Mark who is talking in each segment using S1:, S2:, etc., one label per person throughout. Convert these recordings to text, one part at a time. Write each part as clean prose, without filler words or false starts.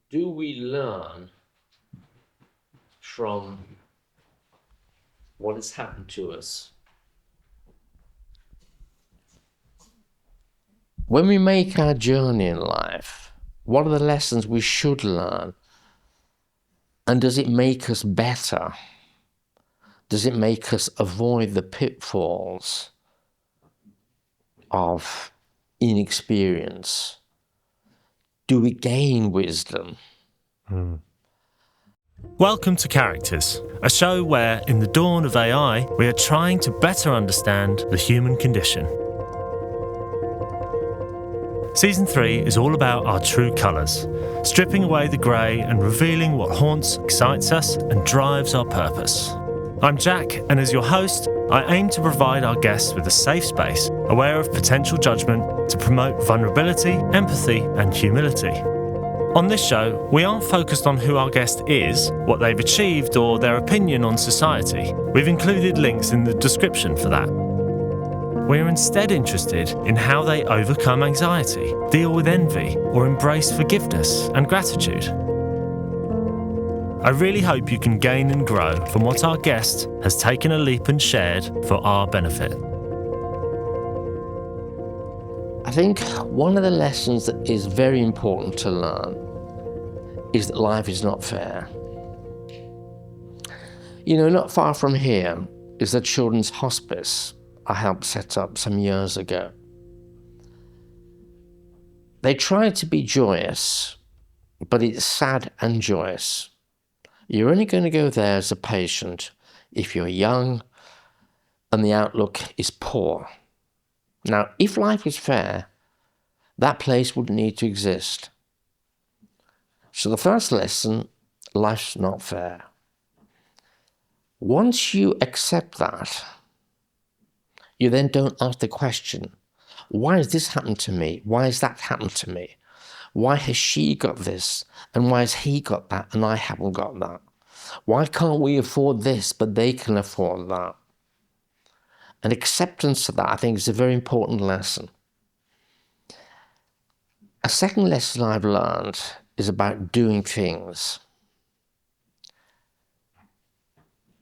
S1: do we learn from what has happened to us? When we make our journey in life, what are the lessons we should learn? And does it make us better? Does it make us avoid the pitfalls of inexperience? Do we gain wisdom?
S2: Welcome to Characters, a show where, in the dawn of AI, we are trying to better understand the human condition. Season 3 is all about our true colours, stripping away the grey and revealing what haunts, excites us and drives our purpose. I'm Jack, and as your host, I aim to provide our guests with a safe space, aware of potential judgment, to promote vulnerability, empathy and humility. On this show, we aren't focused on who our guest is, what they've achieved or their opinion on society. We've included links in the description for that. We're instead interested in how they overcome anxiety, deal with envy, or embrace forgiveness and gratitude. I really hope you can gain and grow from what our guest has taken a leap and shared for our benefit.
S1: I think one of the lessons that is very important to learn is that life is not fair. You know, not far from here is a children's hospice I helped set up some years ago. They try to be joyous, but it's sad and joyous. You're only going to go there as a patient if you're young and the outlook is poor. Now, if life is fair, that place wouldn't need to exist. So the first lesson, life's not fair. Once you accept that, you then don't ask the question, why has this happened to me? Why has that happened to me? Why has she got this? And why has he got that and I haven't got that? Why can't we afford this but they can afford that? And acceptance of that, I think, is a very important lesson. A second lesson I've learned is about doing things.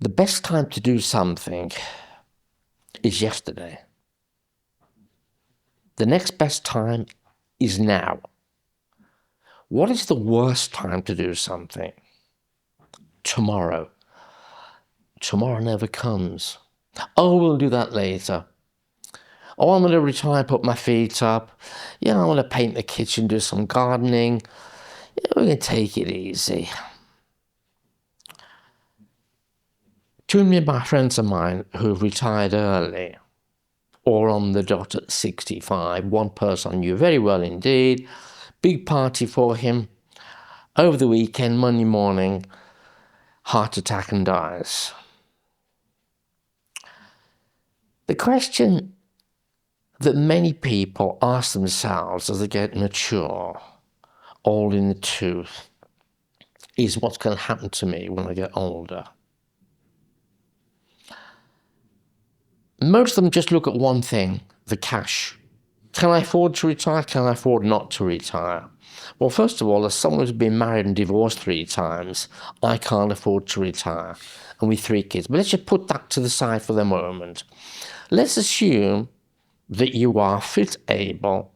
S1: The best time to do something is yesterday. The next best time is now. What is the worst time to do something? Tomorrow. Tomorrow never comes. Oh, we'll do that later. Oh, I'm going to retire, put my feet up. Yeah, I want to paint the kitchen, do some gardening. Yeah, we're going to take it easy. Two of my friends of mine who've retired early or on the dot at 65, one person I knew very well indeed, big party for him. Over the weekend, Monday morning, heart attack and dies. The question that many people ask themselves as they get mature, old in the tooth, is what's going to happen to me when I get older? Most of them just look at one thing, the cash. Can I afford to retire? Can I afford not to retire? Well, first of all, as someone who's been married and divorced 3 times, I can't afford to retire. And with 3 kids. But let's just put that to the side for the moment. Let's assume that you are fit, able,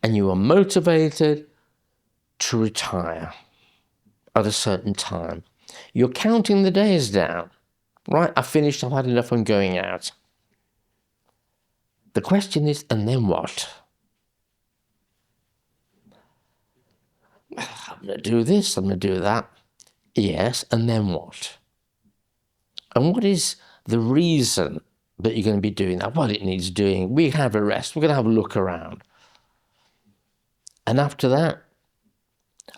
S1: and you are motivated to retire at a certain time. You're counting the days down. Right, I've finished, I've had enough, I'm going out. The question is, and then what? I'm going to do this, I'm going to do that. Yes, and then what? And what is the reason that you're going to be doing that? Well, it needs doing. We have a rest, we're going to have a look around. And after that,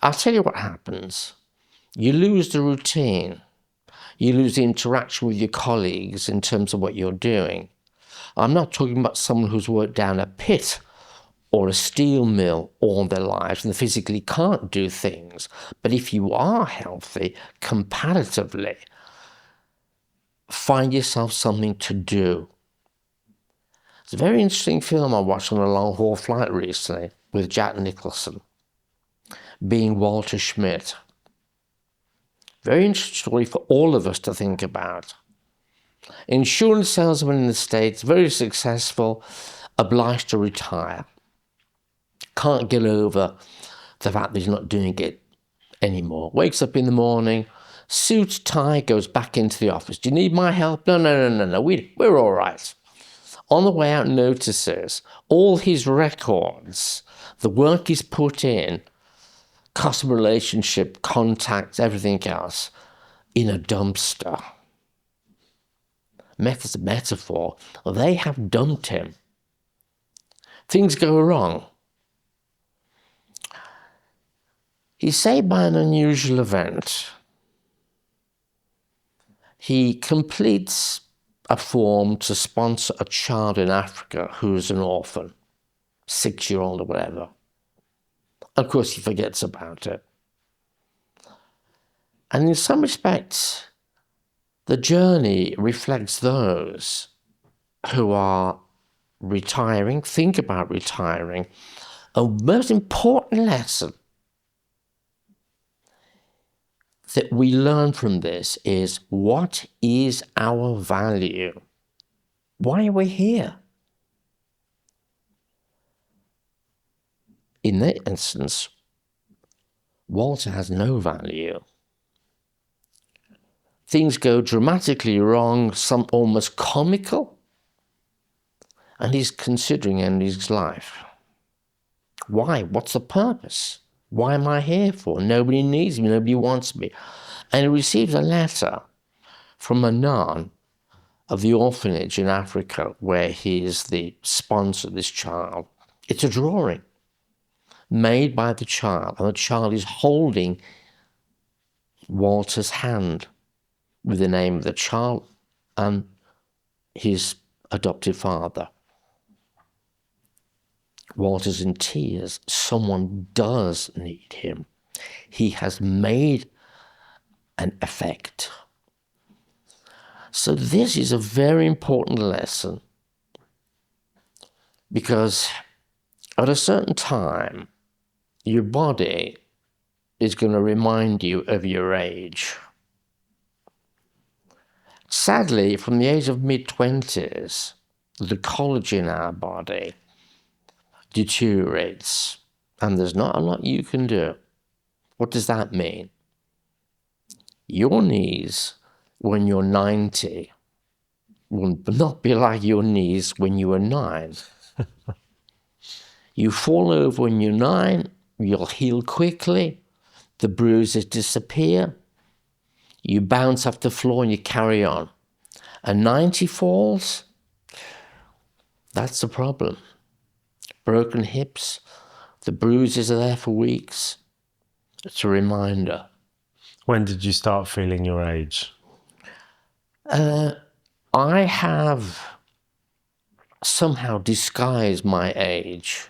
S1: I'll tell you what happens. You lose the routine. You lose the interaction with your colleagues in terms of what you're doing. I'm not talking about someone who's worked down a pit or a steel mill all their lives and they physically can't do things. But if you are healthy, comparatively, find yourself something to do. It's a very interesting film I watched on a long-haul flight recently with Jack Nicholson. being Walter Schmidt. Very interesting story for all of us to think about. Insurance salesman in the States, very successful, obliged to retire. Can't get over the fact that he's not doing it anymore. Wakes up in the morning, suit, tie, goes back into the office. Do you need my help? No. We're all right. On the way out, notices all his records, the work he's put in, customer relationship, contacts, everything else, in a dumpster. Method's a metaphor. They have dumped him. Things go wrong. He's saved by an unusual event. He completes a form to sponsor a child in Africa who's an orphan, 6-year-old or whatever. Of course, he forgets about it. And in some respects, the journey reflects those who are retiring, think about retiring. A most important lesson that we learn from this is, what is our value? Why are we here? In that instance, Walter has no value. Things go dramatically wrong, some almost comical, and he's considering ending his life. Why? What's the purpose? Why am I here for? Nobody needs me, nobody wants me. And he receives a letter from a nun of the orphanage in Africa where he is the sponsor of this child. It's a drawing made by the child, and the child is holding Walter's hand with the name of the child and his adoptive father. Walter's in tears. Someone does need him. He has made an effect. So this is a very important lesson, because at a certain time, your body is going to remind you of your age. Sadly, from the age of mid-20s, the collagen in our body deteriorates, and there's not a lot you can do. What does that mean? Your knees when you're 90 will not be like your knees when you were 9. You fall over when you're 9, you'll heal quickly, the bruises disappear, you bounce off the floor and you carry on. A 90 falls, that's the problem. Broken hips, the bruises are there for weeks. It's a reminder.
S2: When did you start feeling your age?
S1: I have somehow disguised my age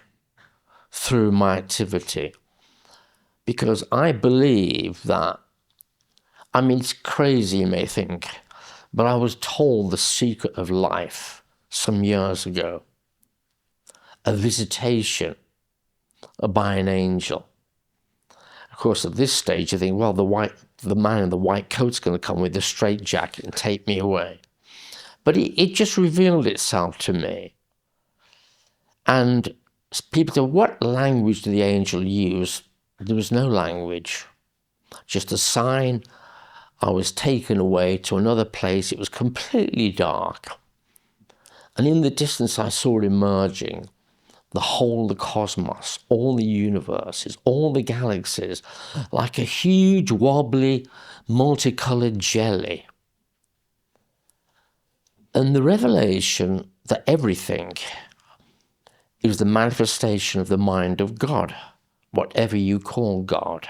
S1: through my activity, because I believe that, I mean, it's crazy, you may think, but I was told the secret of life some years ago. A visitation by an angel. Of course, at this stage, you think, well, the man in the white coat's going to come with a straitjacket and take me away. But it just revealed itself to me. And people said, what language did the angel use? There was no language, just a sign. I was taken away to another place. It was completely dark. And in the distance, I saw emerging the cosmos, all the universes, all the galaxies, like a huge, wobbly, multicolored jelly. And the revelation that everything is the manifestation of the mind of God, whatever you call God.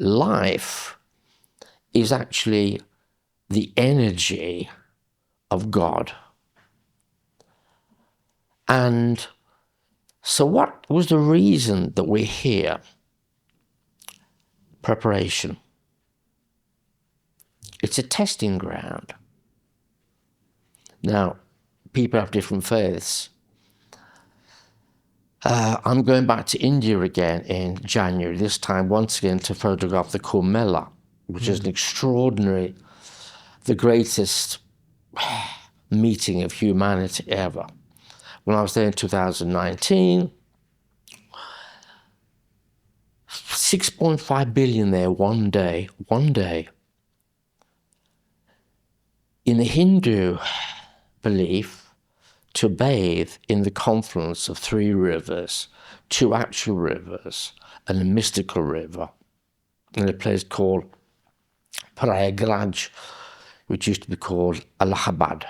S1: Life is actually the energy of God. And so what was the reason that we're here? Preparation. It's a testing ground. Now, people have different faiths. I'm going back to India again in January, this time once again to photograph the Kumbh Mela, which is an extraordinary, the greatest meeting of humanity ever. When I was there in 2019, 6.5 billion there one day. In the Hindu belief, to bathe in the confluence of 3 rivers, 2 actual rivers, and a mystical river, in a place called Prayagraj, which used to be called Allahabad.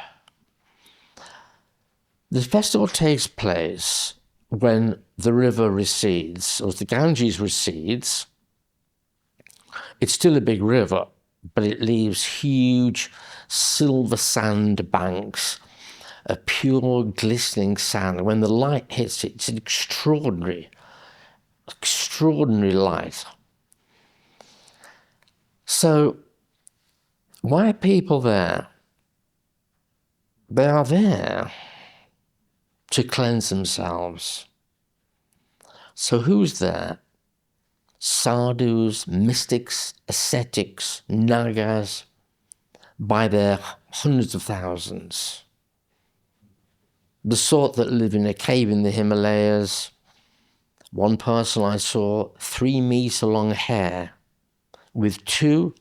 S1: The festival takes place when the river recedes, or as the Ganges recedes. It's still a big river, but it leaves huge silver sand banks, a pure glistening sand. When the light hits it, it's an extraordinary light. So why are people there? They are there to cleanse themselves. So who's there? Sadhus, mystics, ascetics, nagas, by their hundreds of thousands. The sort that live in a cave in the Himalayas. One person I saw, 3-meter long hair, with 2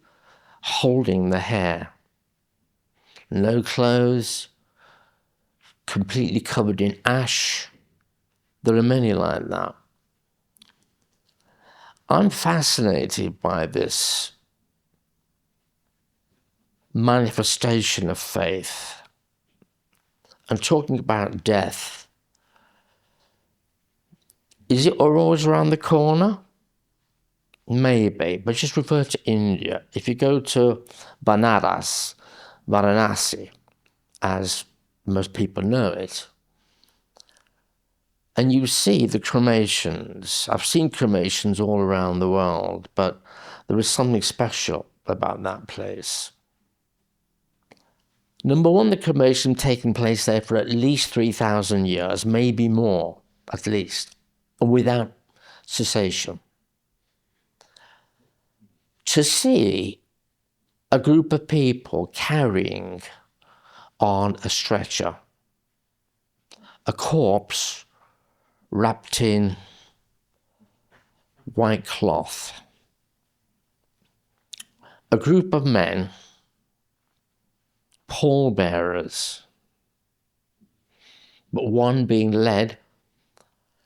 S1: holding the hair. No clothes, completely covered in ash. There are many like that. I'm fascinated by this manifestation of faith. And talking about death, is it always around the corner? Maybe, but just refer to India. If you go to Varanasi, as most people know it, and you see the cremations. I've seen cremations all around the world, but there is something special about that place. Number one, the cremation taking place there for at least 3,000 years, maybe more, at least, without cessation. To see a group of people carrying on a stretcher a corpse wrapped in white cloth, a group of men, pallbearers, but one being led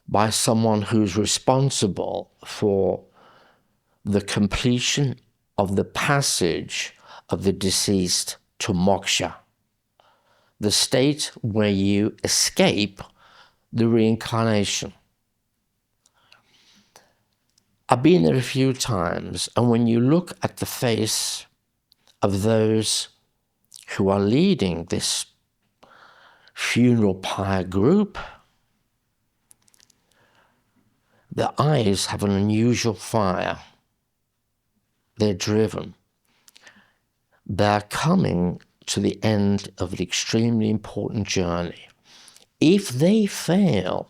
S1: by someone who's responsible for the completion of the passage of the deceased to moksha, the state where you escape the reincarnation. I've been there a few times, and when you look at the face of those who are leading this funeral pyre group, their eyes have an unusual fire. They're driven. They're coming to the end of an extremely important journey. If they fail,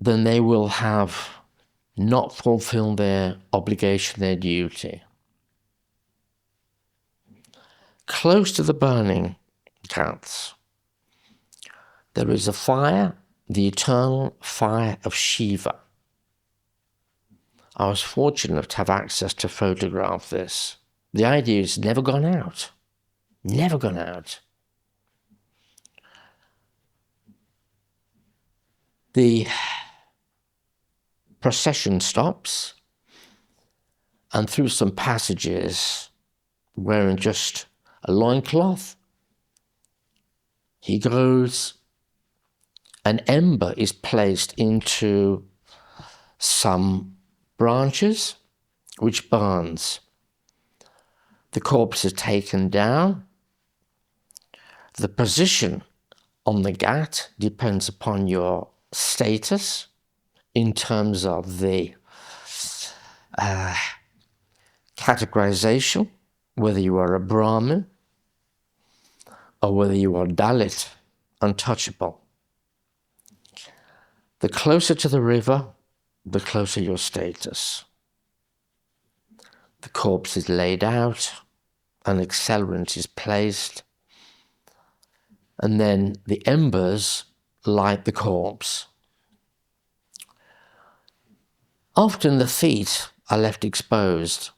S1: then they will have not fulfilled their obligation, their duty. Close to the burning ghats, there is a fire, the eternal fire of Shiva. I was fortunate to have access to photograph this. The idea is never gone out. Never gone out. The procession stops, and through some passages, wearing just a loincloth, he goes, an ember is placed into some branches, which burns. The corpse is taken down. The position on the ghat depends upon your status in terms of the categorization, whether you are a Brahmin or whether you are Dalit, untouchable. The closer to the river, the closer your status. The corpse is laid out, an accelerant is placed, and then the embers light the corpse. Often the feet are left exposed,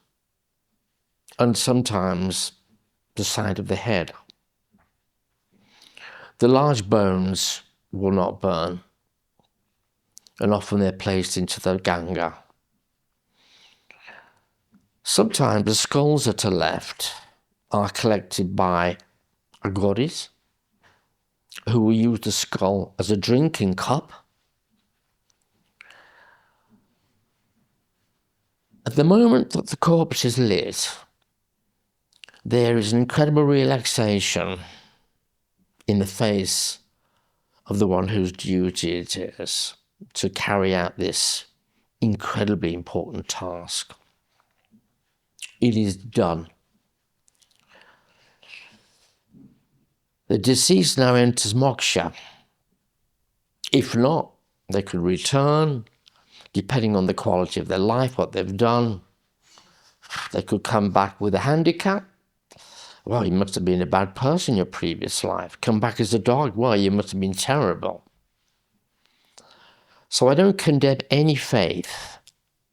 S1: and sometimes the side of the head. The large bones will not burn, and often they're placed into the Ganga. Sometimes the skulls that are left are collected by agoris, who will use the skull as a drinking cup. At the moment that the corpse is lit, there is an incredible relaxation in the face of the one whose duty it is to carry out this incredibly important task. It is done. The deceased now enters moksha. If not, they could return, depending on the quality of their life, what they've done. They could come back with a handicap. Well, you must have been a bad person in your previous life. Come back as a dog. Well, you must have been terrible. So I don't condemn any faith,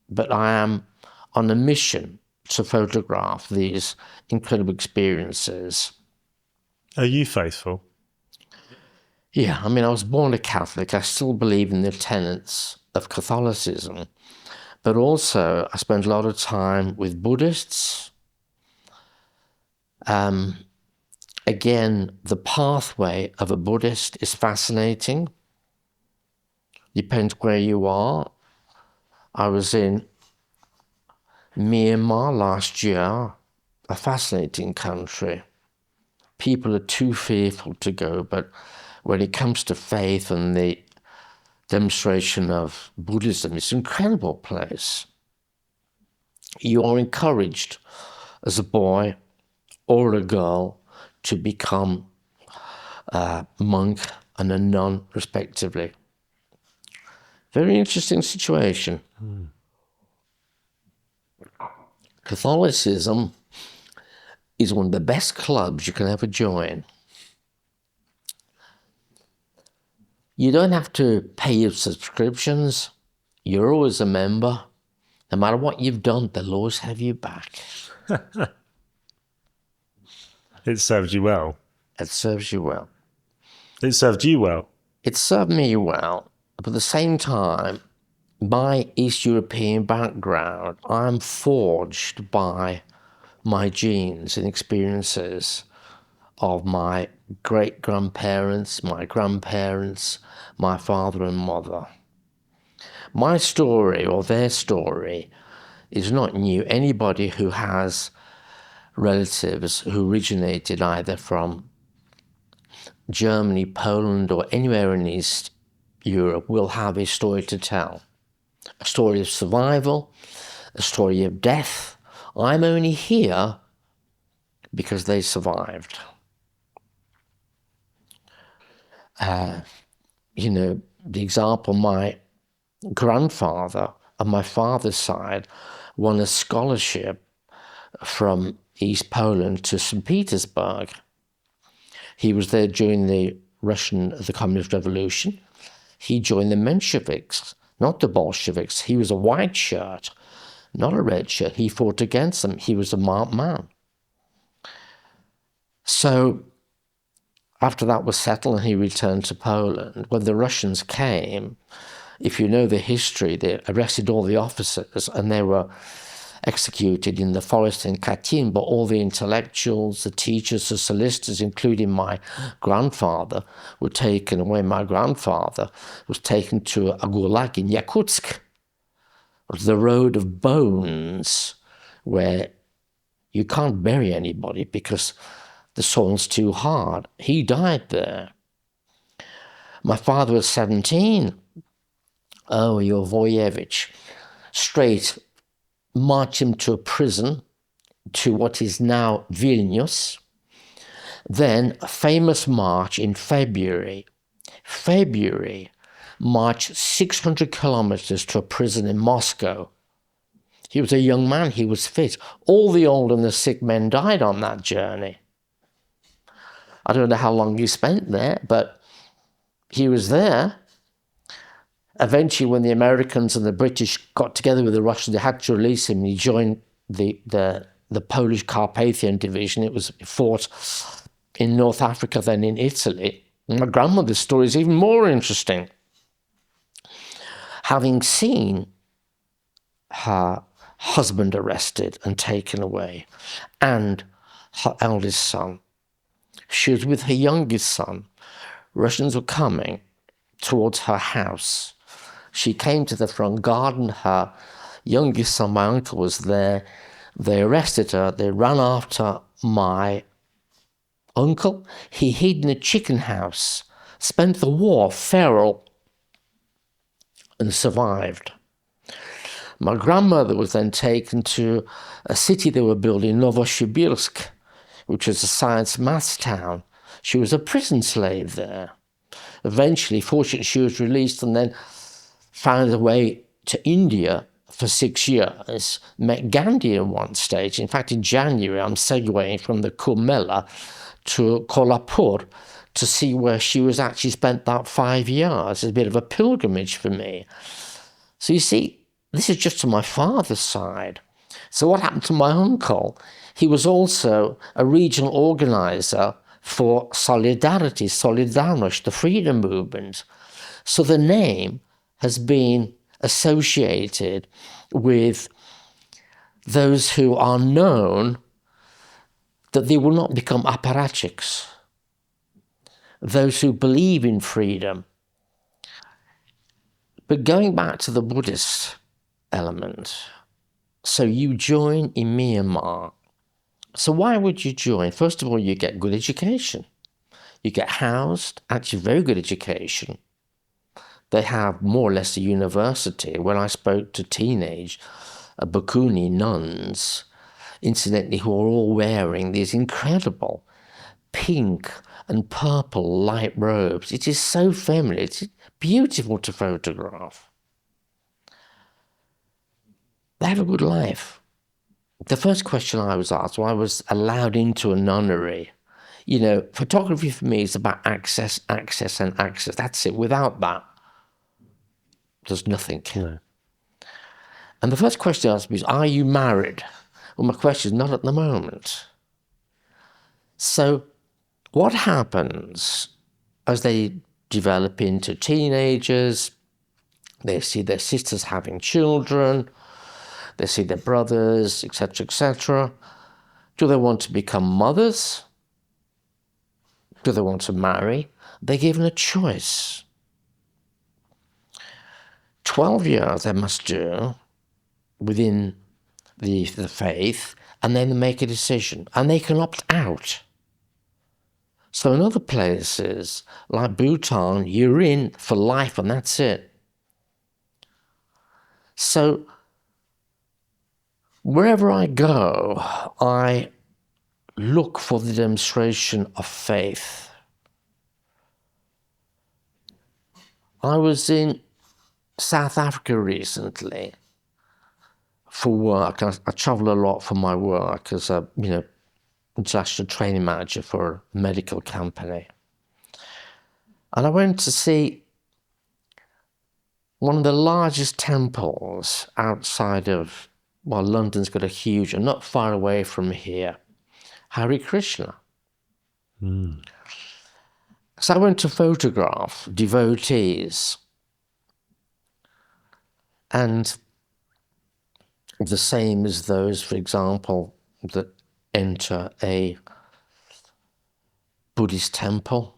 S1: but I am on a mission to photograph these incredible experiences.
S2: Are you faithful?
S1: Yeah, I mean, I was born a Catholic. I still believe in the tenets of Catholicism, but also I spent a lot of time with Buddhists. Again, the pathway of a Buddhist is fascinating. Depends where you are. I was in Myanmar last year, a fascinating country. People are too fearful to go, but when it comes to faith and the demonstration of Buddhism, it's an incredible place. You are encouraged as a boy or a girl to become a monk and a nun, respectively. Very interesting situation. Catholicism is one of the best clubs you can ever join. You don't have to pay your subscriptions. You're always a member. No matter what you've done, they'll always have you back.
S2: It served you well.
S1: It serves you well.
S2: It served you well.
S1: It served me well, but at the same time, my East European background, I'm forged by my genes and experiences of my great-grandparents, my grandparents, my father and mother. My story, or their story, is not new. Anybody who has relatives who originated either from Germany, Poland, or anywhere in East Europe will have a story to tell. A story of survival, a story of death. I'm only here because they survived. The example, my grandfather on my father's side won a scholarship from East Poland to St. Petersburg. He was there during the Communist Revolution. He joined the Mensheviks, not the Bolsheviks. He was a white shirt, not a red shirt. He fought against them. He was a marked man. So after that was settled and he returned to Poland, when the Russians came, if you know the history, they arrested all the officers and they were executed in the forest in Katyn, but all the intellectuals, the teachers, the solicitors, including my grandfather, were taken away. My grandfather was taken to a gulag in Yakutsk. It was the road of bones, where you can't bury anybody because the soil's too hard. He died there. My father was 17. Oh, your Voyevich. Straight march him to a prison, to what is now Vilnius. Then a famous march in February march 600 kilometers to a prison in Moscow. He was a young man, he was fit. All the old and the sick men died on that journey. I don't know how long he spent there, but he was there. Eventually, when the Americans and the British got together with the Russians, they had to release him. He joined the Polish Carpathian Division. It fought in North Africa, then in Italy. And my grandmother's story is even more interesting. Having seen her husband arrested and taken away, and her eldest son, she was with her youngest son. Russians were coming towards her house. She came to the front garden. Her youngest son, my uncle, was there. They arrested her. They ran after my uncle. He hid in a chicken house, spent the war feral, and survived. My grandmother was then taken to a city they were building, Novosibirsk, which was a science maths town. She was a prison slave there. Eventually, fortunately, she was released and then found her way to India for 6 years. Met Gandhi at one stage. In fact, in January, I'm segueing from the Kumbh Mela to Kolhapur to see where she was actually spent that 5 years. It's a bit of a pilgrimage for me. So you see, this is just to my father's side. So what happened to my uncle? He was also a regional organizer for Solidarity, Solidarność, the freedom movement. So the name has been associated with those who are known that they will not become apparatchiks, those who believe in freedom. But going back to the Buddhist element, so you join in Myanmar. So why would you join? First of all, you get good education. You get housed, actually very good education. They have more or less a university. When I spoke to teenage bhikkhuni nuns, incidentally, who are all wearing these incredible pink and purple light robes. It is so feminine. It's beautiful to photograph. They have a good life. The first question I was asked when I was allowed into a nunnery, photography for me is about access, access, and access. That's it. Without that, there's nothing. And the first question asked me is, are you married? Well, my question is not at the moment. So what happens as they develop into teenagers? They see their sisters having children. They see their brothers, etc., etc. Do they want to become mothers? Do they want to marry? They're given a choice. 12 years they must do within the faith, and then they make a decision, and they can opt out. So in other places, like Bhutan, you're in for life and that's it. So wherever I go, I look for the demonstration of faith. I was in South Africa recently for work. I travel a lot for my work as a, international training manager for a medical company. And I went to see one of the largest temples outside of, London's got a huge, and not far away from here, Hare Krishna. So I went to photograph devotees, and the same as those, for example, that enter a Buddhist temple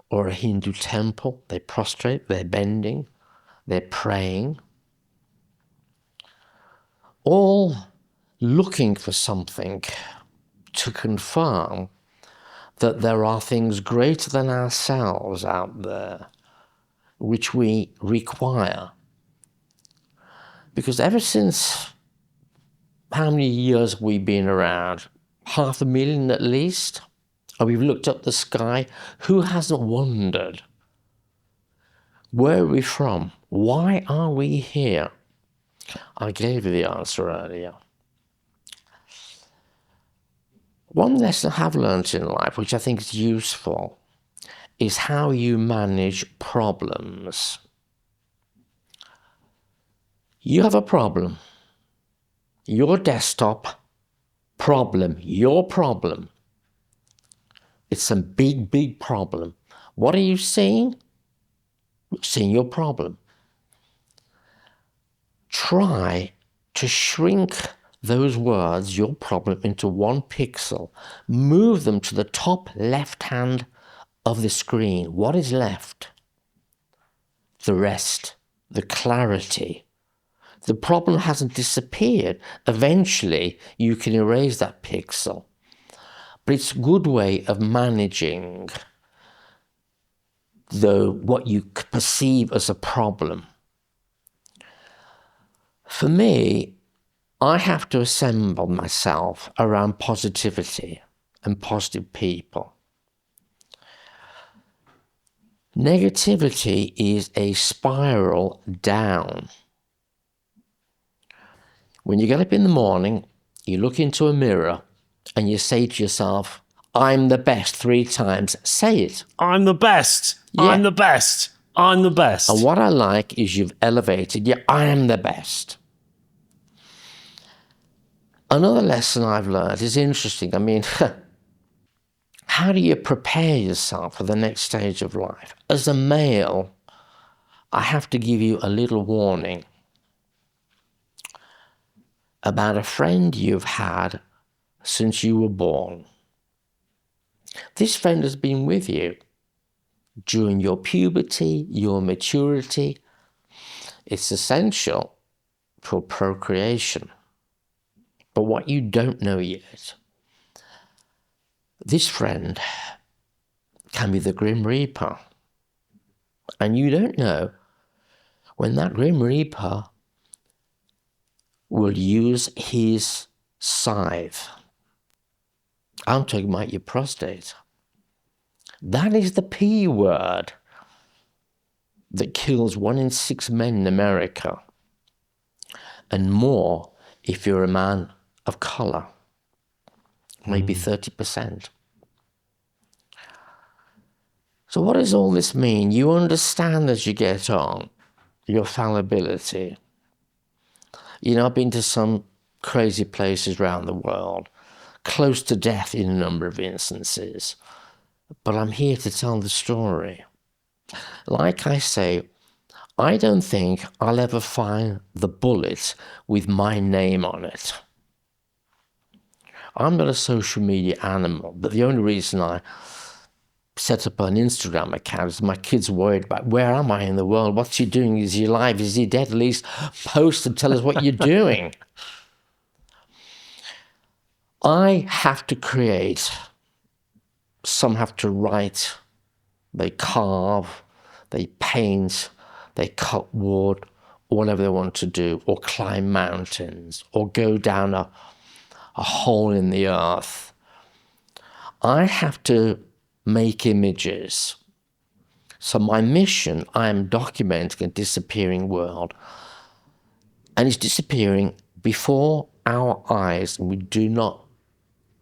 S1: or a Hindu temple. They prostrate, they're bending, they're praying, all looking for something to confirm that there are things greater than ourselves out there which we require. Because ever since, how many years have we been around? 500,000 at least? And we've looked up the sky. Who hasn't wondered Where are we from? Why are we here? I gave you the answer earlier. One lesson I have learned in life, which I think is useful, is how you manage problems. You have a problem. Your desktop problem, your problem. It's a big, big problem. What are you seeing? You're seeing your problem. Try to shrink those words, your problem, into 1 pixel. Move them to the top left hand of the screen. What is left? The rest, the clarity. The problem hasn't disappeared. Eventually, you can erase that pixel. But it's a good way of managing what you perceive as a problem. For me, I have to assemble myself around positivity and positive people. Negativity is a spiral down. When you get up in the morning, you look into a mirror and you say to yourself, I'm the best 3 times. Say it.
S2: I'm the best.
S1: Yeah.
S2: I'm the best. I'm the best.
S1: And what I like is you've elevated, I am the best. Another lesson I've learned is interesting. I mean, how do you prepare yourself for the next stage of life? As a male, I have to give you a little warning about a friend you've had since you were born. This friend has been with you during your puberty, your maturity. It's essential for procreation. But what you don't know yet, this friend can be the Grim Reaper. And you don't know when that Grim Reaper will use his scythe. I'm talking about your prostate. That is the P word that kills 1 in 6 men in America, and more if you're a man of color, maybe 30%. So what does all this mean? You understand as you get on your fallibility. I've been to some crazy places around the world, close to death in a number of instances, but I'm here to tell the story. Like I say, I don't think I'll ever find the bullet with my name on it. I'm not a social media animal, but the only reason I set up an Instagram account is my kids worried about where am I in the world? What's he doing? Is he alive? Is he dead? At least post and tell us what you're doing. I have to create. Some have to write. They carve. They paint. They cut wood. Or whatever they want to do. Or climb mountains. Or go down a hole in the earth. I have to make images. So my mission, I am documenting a disappearing world. And it's disappearing before our eyes, and we do not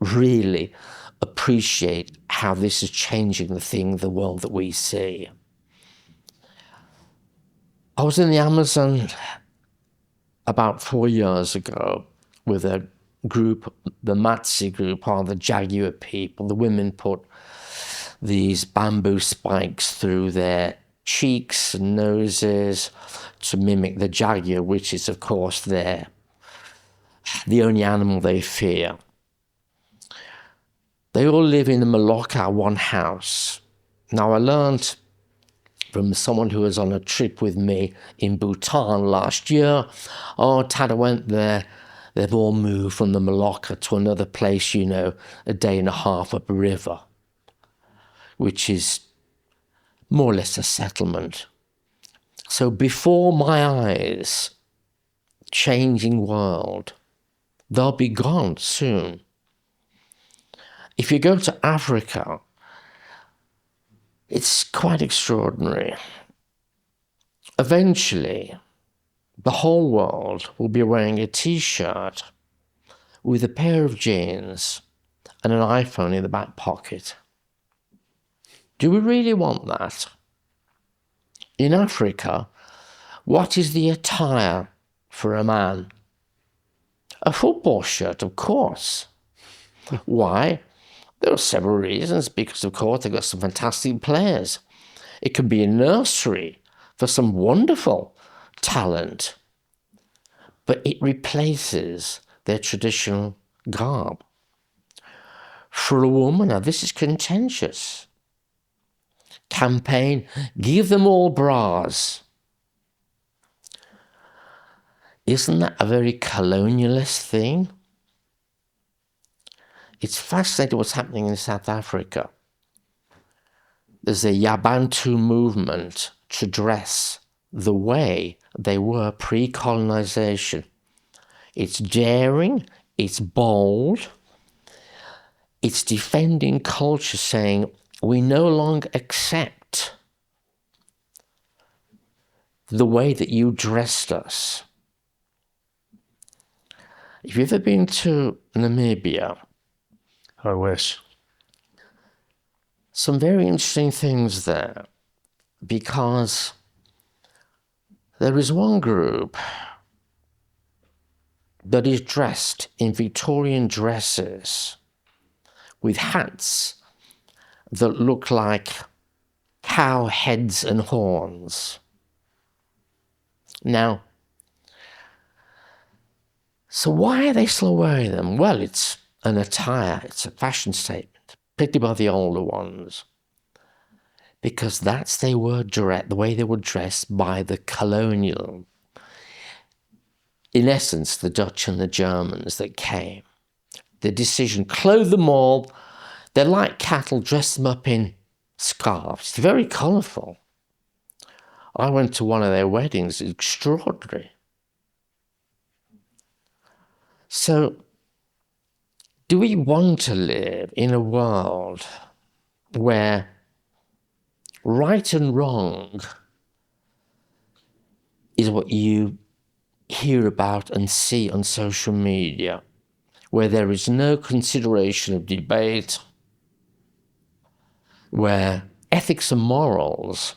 S1: really appreciate how this is changing the world that we see. I was in the Amazon about 4 years ago with a group, the Matsi group, are the Jaguar people. The women put these bamboo spikes through their cheeks and noses to mimic the jaguar, which is, of course, the only animal they fear. They all live in the Malacca one house. Now, I learned from someone who was on a trip with me in Bhutan last year, Tada went there. They've all moved from the Malacca to another place, a day and a half up a river, which is more or less a settlement. So before my eyes, changing world, they'll be gone soon. If you go to Africa, it's quite extraordinary. eventually the whole world will be wearing a t-shirt with a pair of jeans and an iPhone in the back pocket. Do we really want that? In Africa, what is the attire for a man? A football shirt, of course. Why? There are several reasons, because of course they've got some fantastic players. It could be a nursery for some wonderful talent, but it replaces their traditional garb. For a woman, now this is contentious. Campaign, give them all bras. Isn't that a very colonialist thing? It's fascinating what's happening in South Africa. There's a Yabantu movement to dress the way they were pre-colonization. It's daring, it's bold, it's defending culture, saying we no longer accept the way that you dressed us. If you've ever been to Namibia,
S2: I wish.
S1: some very interesting things there, because there is one group that is dressed in Victorian dresses with hats that look like cow heads and horns. Now, so why are they still wearing them? Well, it's an attire, it's a fashion statement, particularly by the older ones, because that's the way they were dressed by the colonial, in essence, the Dutch and the Germans that came. The decision, clothe them all, they're like cattle, dress them up in scarves. It's very colourful. I went to one of their weddings, it's extraordinary. So, do we want to live in a world where right and wrong is what you hear about and see on social media, where there is no consideration of debate, where ethics and morals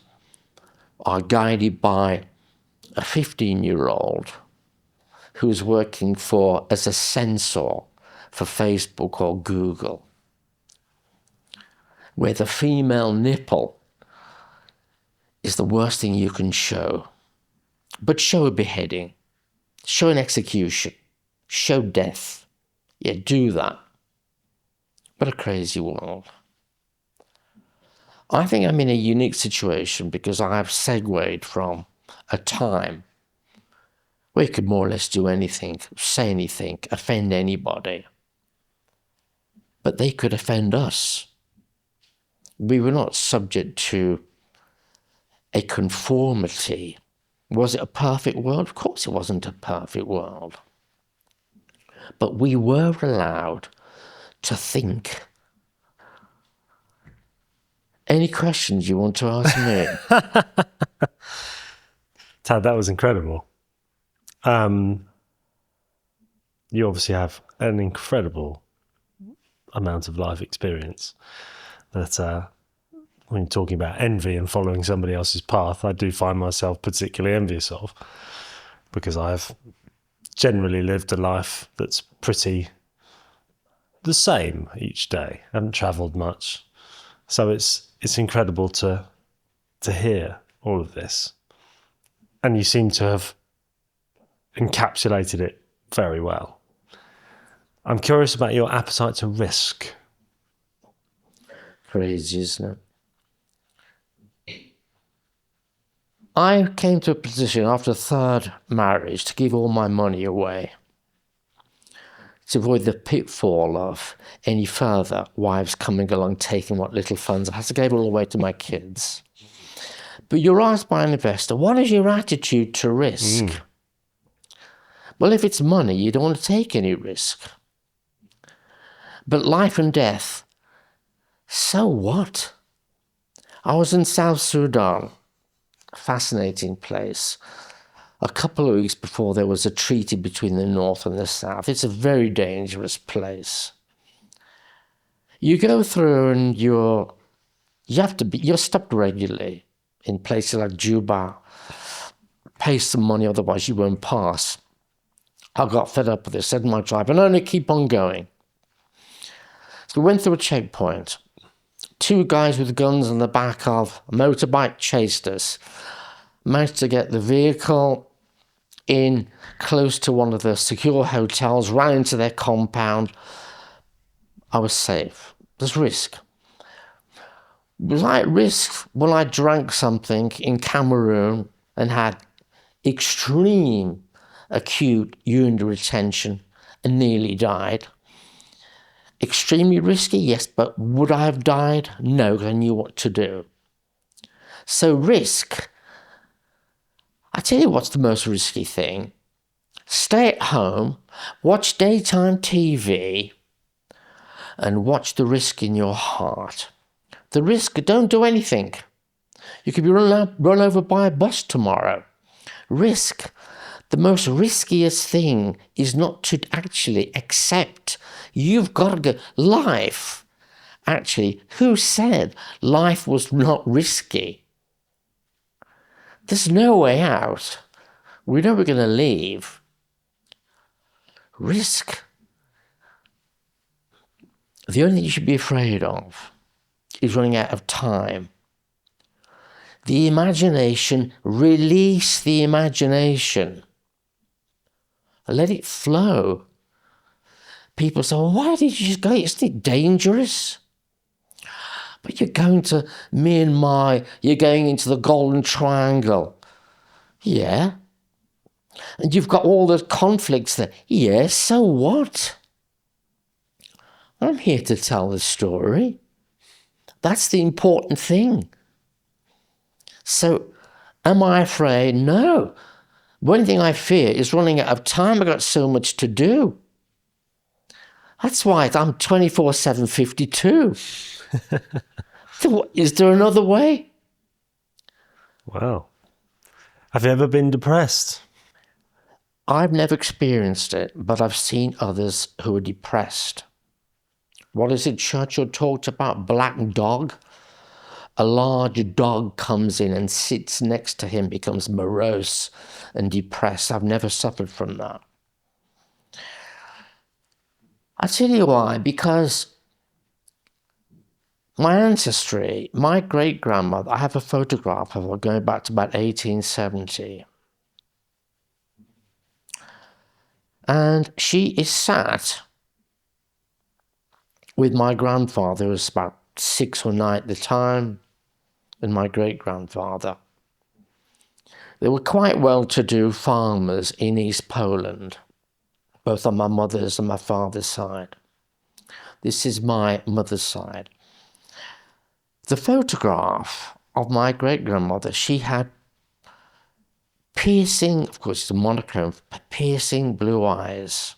S1: are guided by a 15-year-old who's working as a censor for Facebook or Google, where the female nipple is the worst thing you can show. But show a beheading, show an execution, show death. Yeah, do that. What a crazy world. I think I'm in a unique situation because I've segued from a time where you could more or less do anything, say anything, offend anybody. But they could offend us. We were not subject to a conformity. Was it a perfect world? Of course it wasn't a perfect world. But we were allowed to think. Any questions you want to ask me?
S2: Tad, that was incredible. You obviously have an incredible amount of life experience that when you're talking about envy and following somebody else's path, I do find myself particularly envious of, because I've generally lived a life that's pretty the same each day. I haven't travelled much. So it's incredible to hear all of this. And you seem to have encapsulated it very well. I'm curious about your appetite to risk.
S1: Crazy, isn't it? I came to a position after a third marriage to give all my money away, to avoid the pitfall of any further wives coming along taking what little funds. I had to give it all away to my kids. But you're asked by an investor, what is your attitude to risk? Well, if it's money, you don't want to take any risk. But life and death, so what? I was in South Sudan fascinating place. A couple of weeks before there was a treaty between the North and the South. It's a very dangerous place. You go through and you're stopped regularly in places like Juba. Pay some money, otherwise you won't pass. I got fed up with this, said to my driver, no, keep on going. So we went through a checkpoint. Two guys with guns on the back of a motorbike chased us. Managed to get the vehicle in close to one of the secure hotels, ran into their compound. I was safe. There's risk. It was like risk when I drank something in Cameroon and had extreme acute urinary retention and nearly died. Extremely risky, yes, but would I have died? No, because I knew what to do. So risk. I tell you what's the most risky thing. Stay at home, watch daytime TV, and watch the risk in your heart. The risk, don't do anything. You could be run over by a bus tomorrow. Risk. The most riskiest thing is not to actually accept. You've got to go. Life. Actually, who said life was not risky? There's no way out. We know we're going to leave. Risk. The only thing you should be afraid of is running out of time. The imagination, release the imagination. Let it flow. People say, well, why did you just go? Isn't it dangerous? But you're going to Myanmar, you're going into the Golden Triangle. Yeah. And you've got all the conflicts there. Yeah, so what? I'm here to tell the story. That's the important thing. So, am I afraid? No. The only thing I fear is running out of time. I've got so much to do. That's why I'm 24/7, 52. Is there another way?
S2: Wow. Have you ever been depressed?
S1: I've never experienced it, but I've seen others who are depressed. What is it Churchill talked about? Black dog. A large dog comes in and sits next to him, becomes morose and depressed. I've never suffered from that. I'll tell you why. Because my ancestry, my great-grandmother, I have a photograph of her going back to about 1870. And she is sat with my grandfather, who was about 6 or 9 at the time, and my great-grandfather. They were quite well-to-do farmers in East Poland, both on my mother's and my father's side. This is my mother's side. The photograph of my great-grandmother, she had piercing, of course it's a monochrome, piercing blue eyes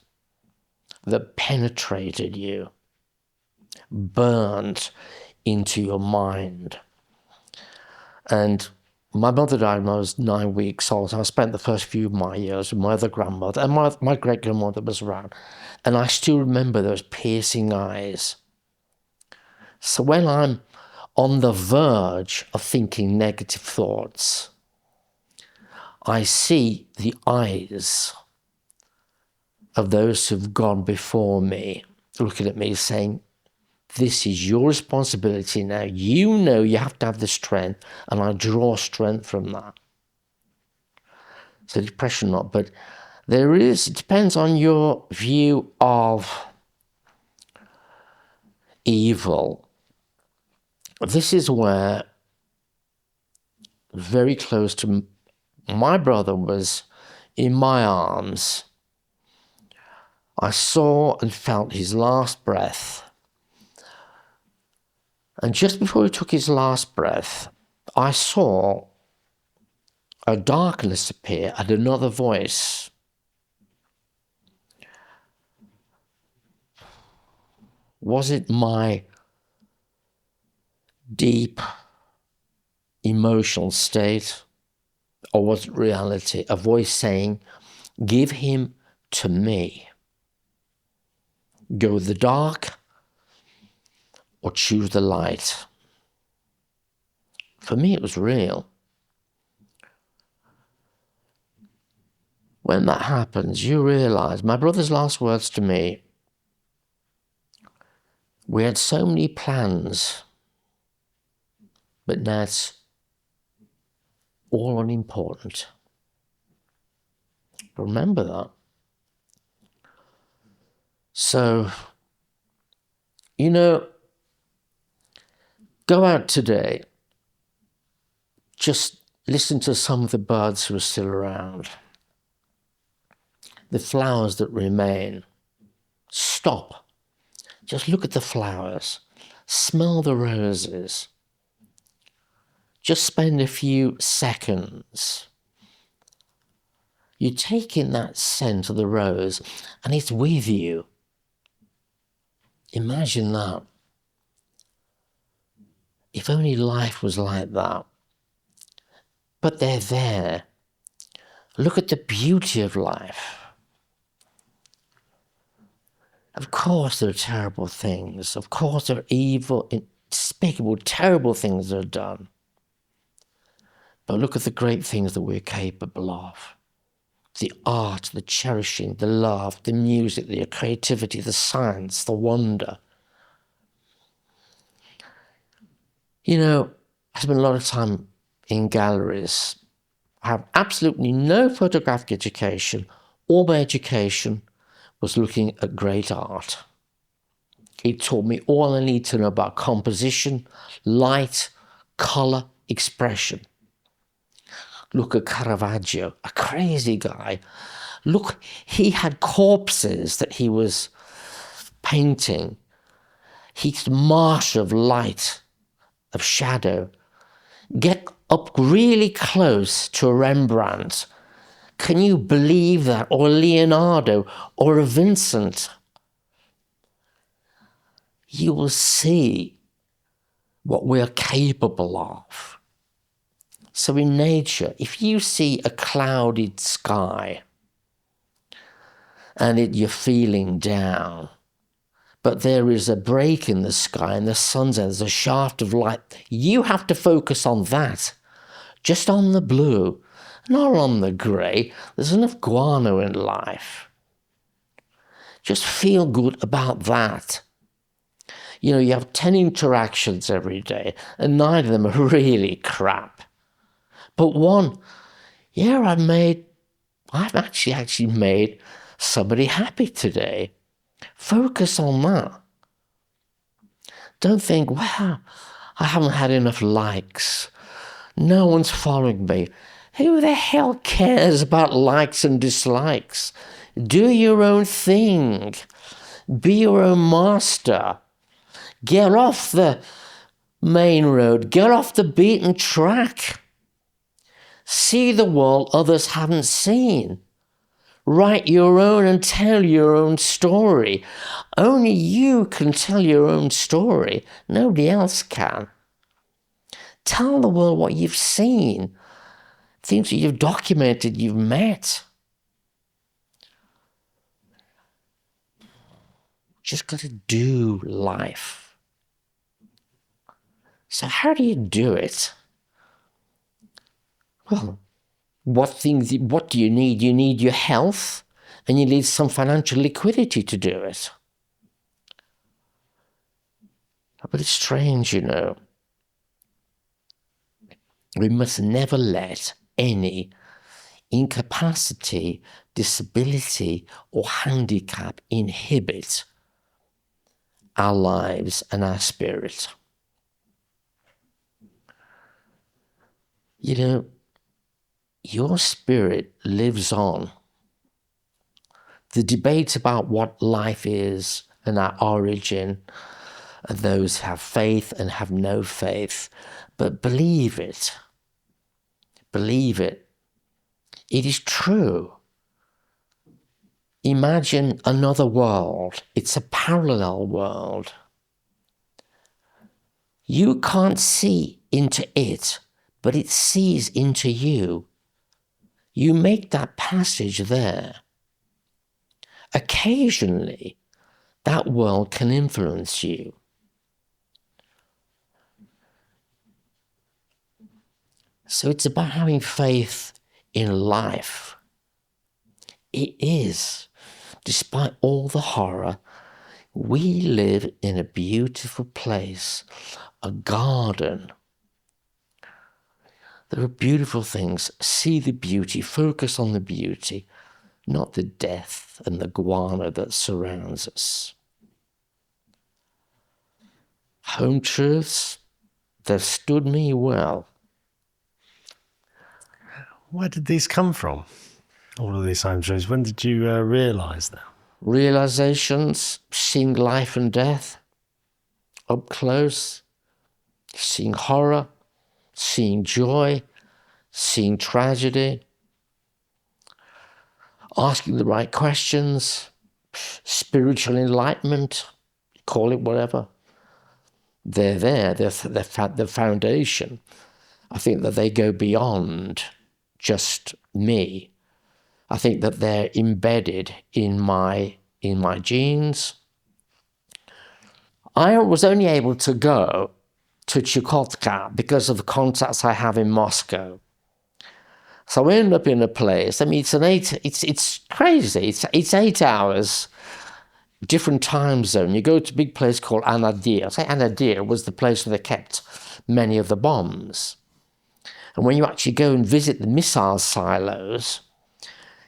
S1: that penetrated you, burned into your mind. And my mother died when I was 9 weeks old, so I spent the first few of my years with my other grandmother, and my great-grandmother was around. And I still remember those piercing eyes. So when I'm on the verge of thinking negative thoughts, I see the eyes of those who've gone before me, looking at me saying, this is your responsibility now. You know you have to have the strength, and I draw strength from that. So depression not, but it depends on your view of evil. This is where, very close to my brother was in my arms. I saw and felt his last breath. And just before he took his last breath, I saw a darkness appear and another voice. Was it my deep emotional state? Or was it reality? A voice saying, give him to me. Go with the dark or choose the light. For me, it was real. When that happens, you realize, my brother's last words to me, we had so many plans, but now it's all unimportant. Remember that. So, go out today. Just listen to some of the birds who are still around. The flowers that remain. Stop. Just look at the flowers. Smell the roses. Just spend a few seconds. You take in that scent of the rose and it's with you. Imagine that. If only life was like that. But they're there. Look at the beauty of life. Of course there are terrible things. Of course there are evil, despicable, terrible things that are done. But look at the great things that we're capable of. The art, the cherishing, the love, the music, the creativity, the science, the wonder. I spent a lot of time in galleries. I have absolutely no photographic education. All my education was looking at great art. It taught me all I need to know about composition, light, colour, expression. Look at Caravaggio, a crazy guy. Look, he had corpses that he was painting. He's the master of light, of shadow. Get up really close to a Rembrandt. Can you believe that? Or Leonardo, or a Vincent. You will see what we're capable of. So in nature, if you see a clouded sky and you're feeling down, but there is a break in the sky and the sun's there's a shaft of light, you have to focus on that, just on the blue, not on the grey. There's enough guano in life. Just feel good about that. You have 10 interactions every day and 9 of them are really crap. But one, I've actually made somebody happy today. Focus on that. Don't think, wow, I haven't had enough likes. No one's following me. Who the hell cares about likes and dislikes? Do your own thing. Be your own master. Get off the main road. Get off the beaten track. See the world others haven't seen. Write your own and tell your own story. Only you can tell your own story. Nobody else can. Tell the world what you've seen, things that you've documented, you've met. Just got to do life. So how do you do it? Well, what do you need? You need your health and you need some financial liquidity to do it. But it's strange, We must never let any incapacity, disability, or handicap inhibit our lives and our spirit. Your spirit lives on. The debate about what life is and our origin, and those have faith and have no faith, but believe it. Believe it. It is true. Imagine another world. It's a parallel world. You can't see into it, but it sees into you. You make that passage there. Occasionally, that world can influence you. So it's about having faith in life. It is. Despite all the horror, we live in a beautiful place, a garden. There are beautiful things. See the beauty, focus on the beauty, not the death and the guano that surrounds us. Home truths, they've stood me well.
S2: Where did these come from? All of these home truths. When did you realise that?
S1: Realizations, seeing life and death up close, seeing horror, seeing joy, seeing tragedy, asking the right questions, spiritual enlightenment, call it whatever. They're there, they're the foundation. I think that they go beyond just me. I think that they're embedded in my genes. I was only able to go to Chukotka because of the contacts I have in Moscow. So I ended up in a place. I mean, it's crazy. It's 8 hours, different time zone. You go to a big place called Anadyr. Say Anadyr was the place where they kept many of the bombs. And when you actually go and visit the missile silos,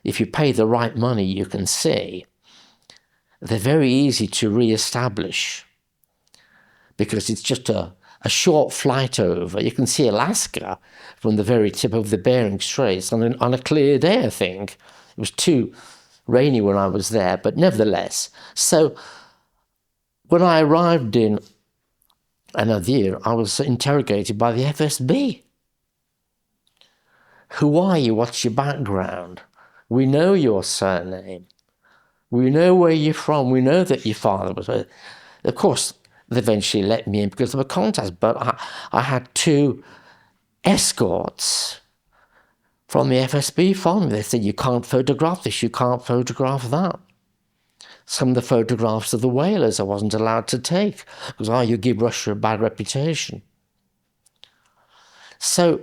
S1: if you pay the right money, you can see they're very easy to re-establish because it's just a short flight over. You can see Alaska from the very tip of the Bering Straits on a clear day, I think. It was too rainy when I was there, but nevertheless. So when I arrived in Anadyr, I was interrogated by the FSB. Who are you? What's your background? We know your surname. We know where you're from. We know that your father was. Of course, they eventually let me in because there were contacts, but I had 2 escorts from the FSB following me. They said, you can't photograph this, you can't photograph that. Some of the photographs of the whalers I wasn't allowed to take because, you give Russia a bad reputation. So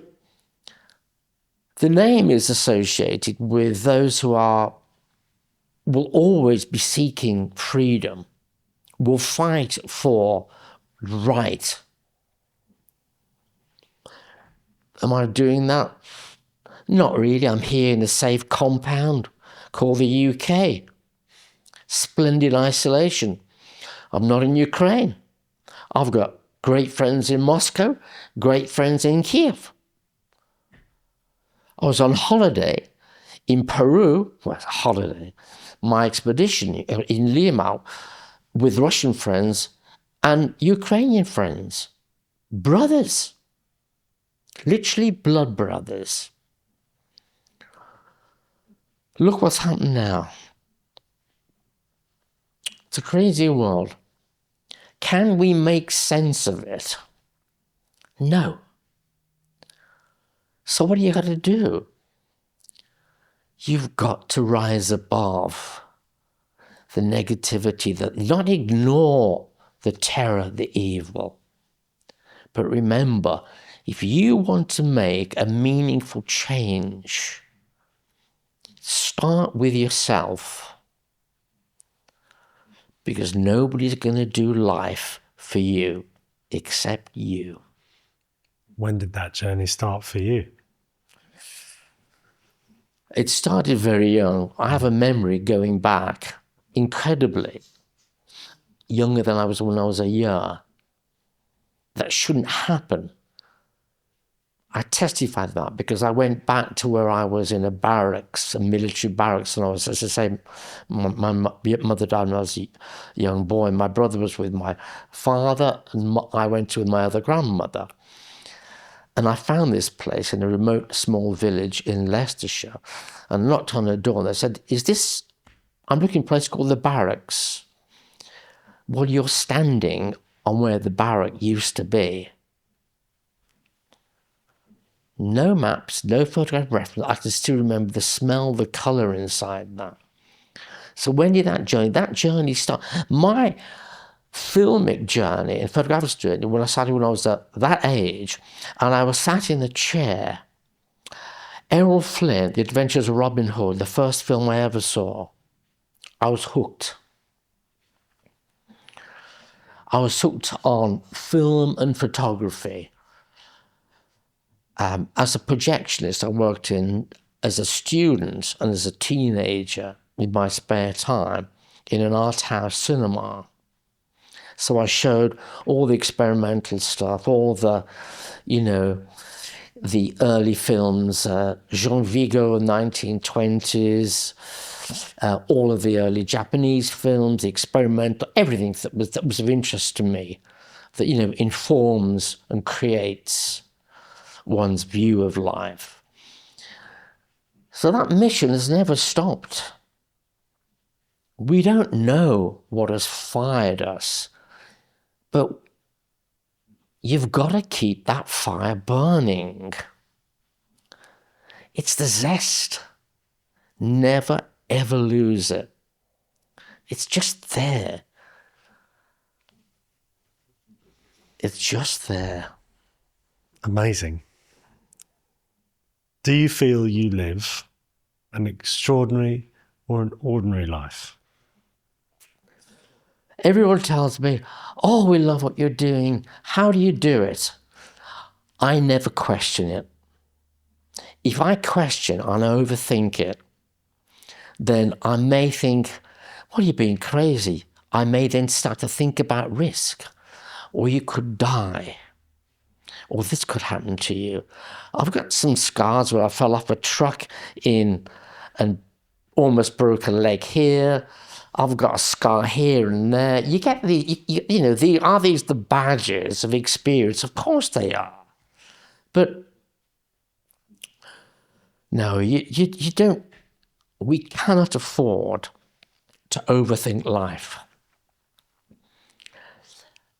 S1: the name is associated with those who will always be seeking freedom, will fight for right. Am I doing that? Not really. I'm here in a safe compound called the UK. Splendid isolation. I'm not in Ukraine. I've got great friends in Moscow, great friends in Kiev. I was on holiday in Peru, my expedition in Lima with Russian friends and Ukrainian friends, brothers, literally blood brothers. Look what's happened now. It's a crazy world. Can we make sense of it? No. So what do you got to do? You've got to rise above the negativity, not ignore the terror, the evil. But remember, if you want to make a meaningful change, start with yourself. Because nobody's going to do life for you except you.
S2: When did that journey start for you?
S1: It started very young. I have a memory going back incredibly younger than I was when I was a year. That shouldn't happen. I testified that because I went back to where I was in a barracks, a military barracks, and I was, as I say, my mother died when I was a young boy. My brother was with my father, and I went to with my other grandmother. And I found this place in a remote small village in Leicestershire and knocked on a door and they said, I'm looking for a place called the Barracks. Well, you're standing on where the barrack used to be. No maps, no photograph reference. I can still remember the smell, the colour inside that. So when did that journey start? My filmic journey and photographic journey, when I started when I was at that age, and I was sat in a chair. Errol Flynn, The Adventures of Robin Hood, the first film I ever saw. I was hooked. I was hooked on film and photography. As a projectionist, I worked as a student and as a teenager in my spare time in an art house cinema. So I showed all the experimental stuff, all the, the early films, Jean Vigo, 1920s, all of the early Japanese films, the experimental, everything that was of interest to me, that, informs and creates one's view of life. So that mission has never stopped. We don't know what has fired us, but you've got to keep that fire burning. It's the zest. Never, ever lose it. It's just there. It's just there.
S2: Amazing. Do you feel you live an extraordinary or an ordinary life?
S1: Everyone tells me, oh, we love what you're doing. How do you do it? I never question it. If I question and overthink it, then I may think, well, you're being crazy. I may then start to think about risk, or you could die, or this could happen to you. I've got some scars where I fell off a truck and almost broke a leg here. I've got a scar here and there. You get are these the badges of experience? Of course they are. But no, you don't. We cannot afford to overthink life.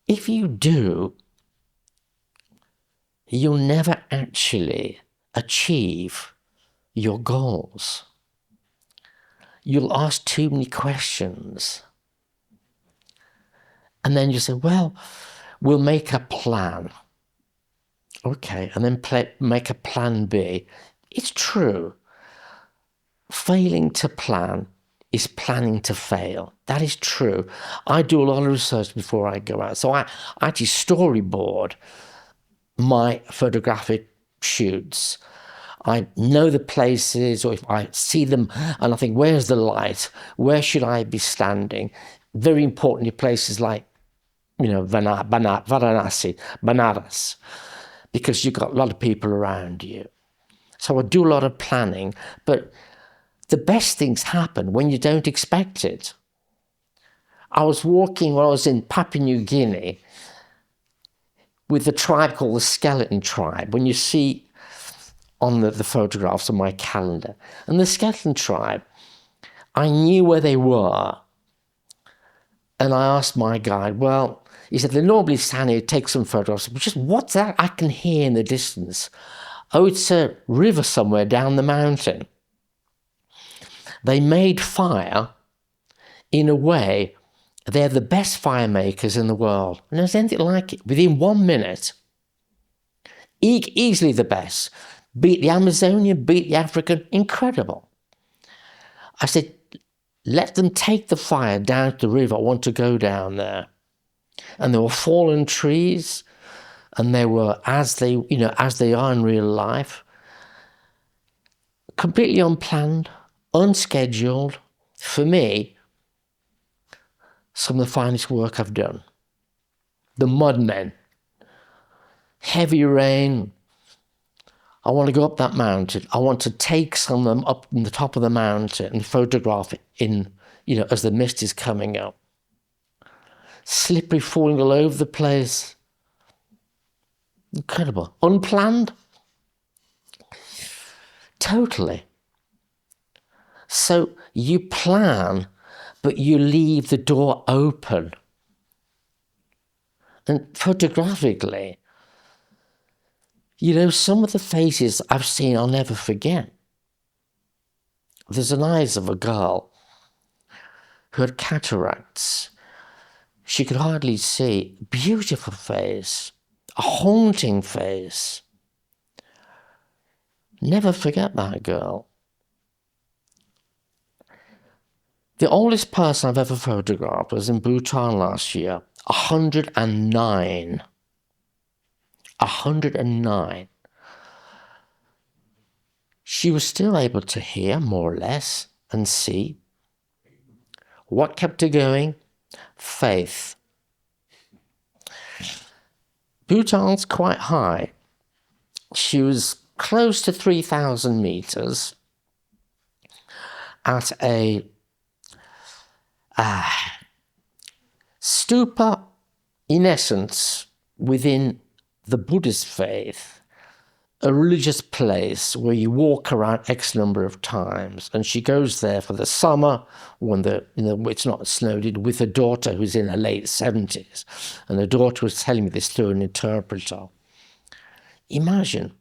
S1: If you do, you'll never actually achieve your goals. You'll ask too many questions. And then you say, well, we'll make a plan. Okay, and then make a plan B. It's true. Failing to plan is planning to fail. That is true. I do a lot of research before I go out. So I actually storyboard my photographic shoots. I know the places, or if I see them and I think, where's the light? Where should I be standing? Very importantly, places like, Varanasi, Banaras, because you've got a lot of people around you. So I do a lot of planning, but the best things happen when you don't expect it. I was walking when I was in Papua New Guinea with the tribe called the Skeleton Tribe. When you see on the photographs on my calendar, and the Skeleton Tribe, I knew where they were. And I asked my guide, well, he said, they normally stand here, take some photographs, but just what's that I can hear in the distance? Oh, it's a river somewhere down the mountain. They made fire in a way, they're the best fire makers in the world. And there's anything like it. Within 1 minute, easily the best. Beat the Amazonian, beat the African, incredible. I said, let them take the fire down to the river. I want to go down there. And there were fallen trees, and they were, as they are in real life, completely unplanned, unscheduled. For me, some of the finest work I've done. The Mudmen. Heavy rain. I want to go up that mountain. I want to take some of them up on the top of the mountain and photograph it as the mist is coming up. Slippery, falling all over the place. Incredible. Unplanned? Totally. So you plan, but you leave the door open. And photographically, You know, some of the faces I've seen I'll never forget. There's an eyes of a girl who had cataracts. She could hardly see. Beautiful face, a haunting face. Never forget that girl. The oldest person I've ever photographed was in Bhutan last year, 109. 109. She was still able to hear, more or less, and see. What kept her going? Faith. Bhutan's quite high. She was close to 3,000 meters at a stupa, in essence, within the Buddhist faith, a religious place where you walk around X number of times. And she goes there for the summer when it's not snowed, with her daughter who's in her late 70s. And her daughter was telling me this through an interpreter. Imagine.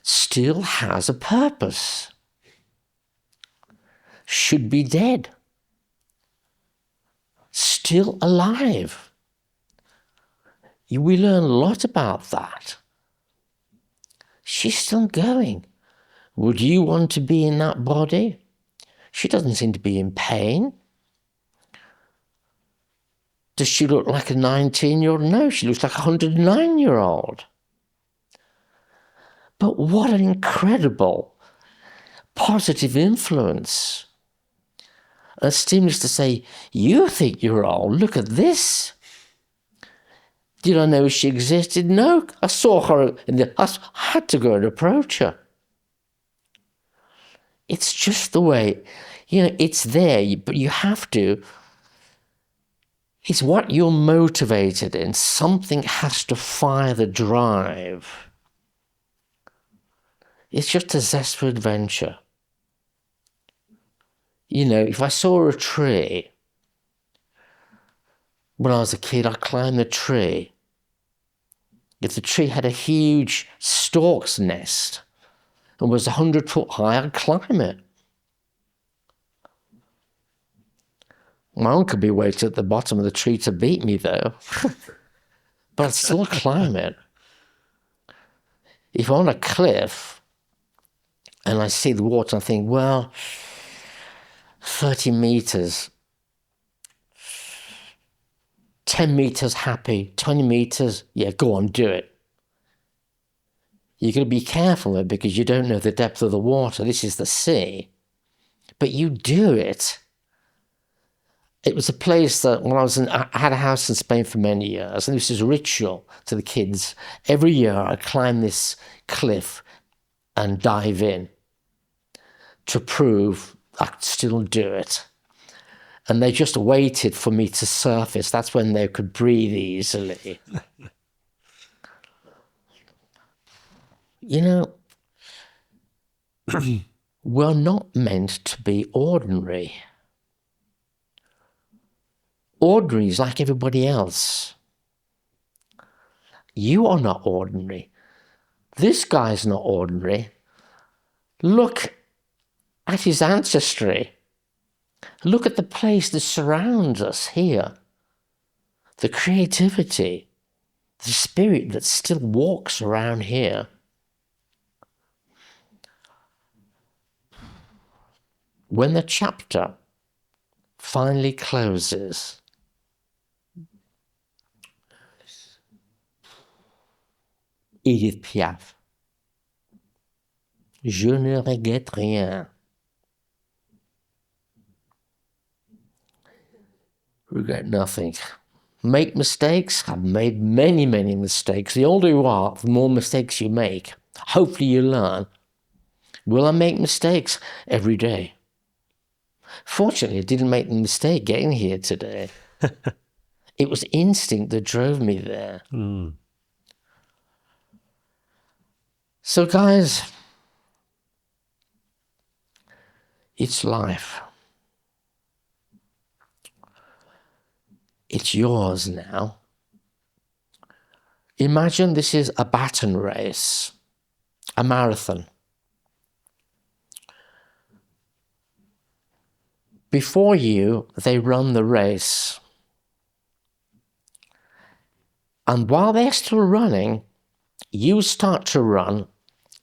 S1: Still has a purpose. Should be dead. Still alive. We learn a lot about that. She's still going. Would you want to be in that body? She doesn't seem to be in pain. Does she look like a 19-year-old? No, she looks like a 109-year-old. But what an incredible positive influence. A stimulus to say, you think you're old, look at this. Did I know she existed? No, I saw her I had to go and approach her. It's just the way, it's there, but you have to. It's what you're motivated in. Something has to fire the drive. It's just a zest for adventure. If I saw a tree, when I was a kid, I'd climb the tree. If the tree had a huge stork's nest and was 100 foot high, I'd climb it. My uncle could be waiting at the bottom of the tree to beat me, though. But I'd still climb it. If I'm on a cliff and I see the water, I think, well, 30 meters, 10 meters happy, 20 meters, yeah, go on, do it. You've got to be careful though, because you don't know the depth of the water. This is the sea. But you do it. It was a place that when I had a house in Spain for many years, and this is a ritual to the kids. Every year I climb this cliff and dive in to prove I could still do it. And they just waited for me to surface. That's when they could breathe easily. We're not meant to be ordinary. Ordinary is like everybody else. You are not ordinary. This guy's not ordinary. Look at his ancestry. Look at the place that surrounds us here. The creativity, the spirit that still walks around here. When the chapter finally closes, Edith Piaf. Je ne regrette rien. Regret nothing. Make mistakes. I've made many, many mistakes. The older you are, the more mistakes you make. Hopefully you learn. Will I make mistakes? Every day. Fortunately, I didn't make the mistake getting here today. It was instinct that drove me there. So guys, it's life. It's yours now Imagine this is a baton race, a marathon. Before you, they run the race. And while they're still running, you start to run,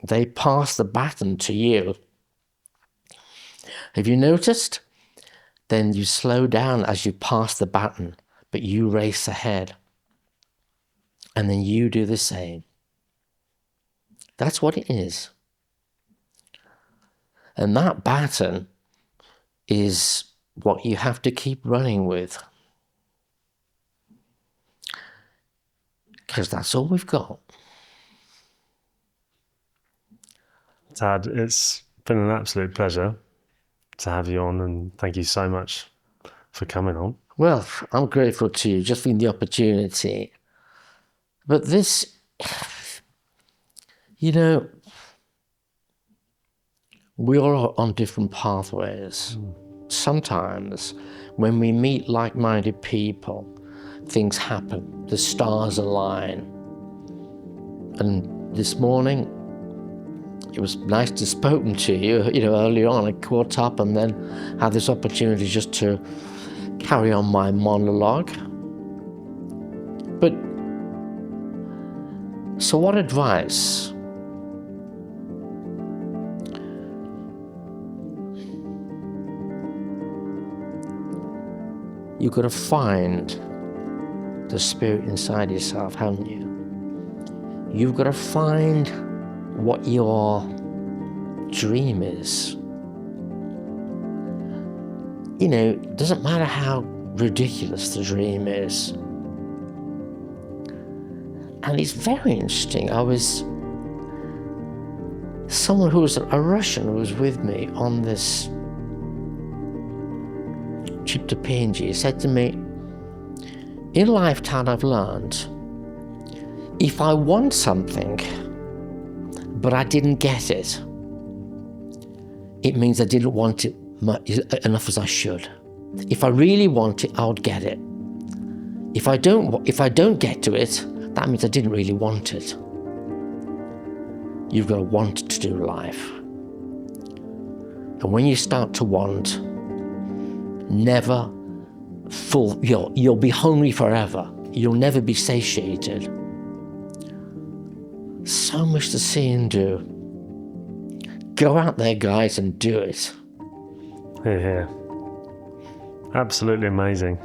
S1: they pass the baton to you. Have you noticed? Then you slow down as you pass the baton, but you race ahead. And then you do the same. That's what it is. And that baton is what you have to keep running with. Because that's all we've got.
S2: Tad, it's been an absolute pleasure to have you on, and thank you so much for coming on.
S1: Well, I'm grateful to you just for the opportunity. But this, you know, we all are on different pathways. Sometimes when we meet like-minded people, things happen, the stars align. And this morning, it was nice to have spoken to you, earlier on. I caught up and then had this opportunity just to carry on my monologue. But, so what advice? You've got to find the spirit inside yourself, haven't you? You've got to find what your dream is. It doesn't matter how ridiculous the dream is. And it's very interesting. Someone who was a Russian who was with me on this trip to PNG said to me, in lifetime I've learned, if I want something, but I didn't get it, it means I didn't want it enough as I should. If I really want it, I would get it. If I don't get to it, that means I didn't really want it. You've got to want to do life. And when you start to want, never full, you'll be hungry forever. You'll never be satiated. So much to see and do. Go out there, guys, and do it.
S2: Hear, hear. Absolutely amazing.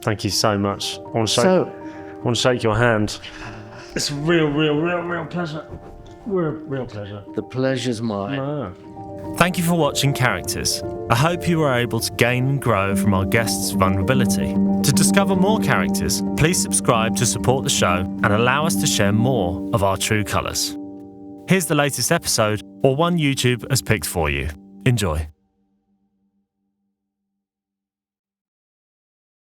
S2: Thank you so much. I want to shake your hand. It's a real pleasure. Real pleasure.
S1: The pleasure's mine.
S2: No. Thank you for watching Characters. I hope you were able to gain and grow from our guests' vulnerability. To discover more characters, please subscribe to support the show and allow us to share more of our true colours. Here's the latest episode, or one YouTube has picked for you. Enjoy.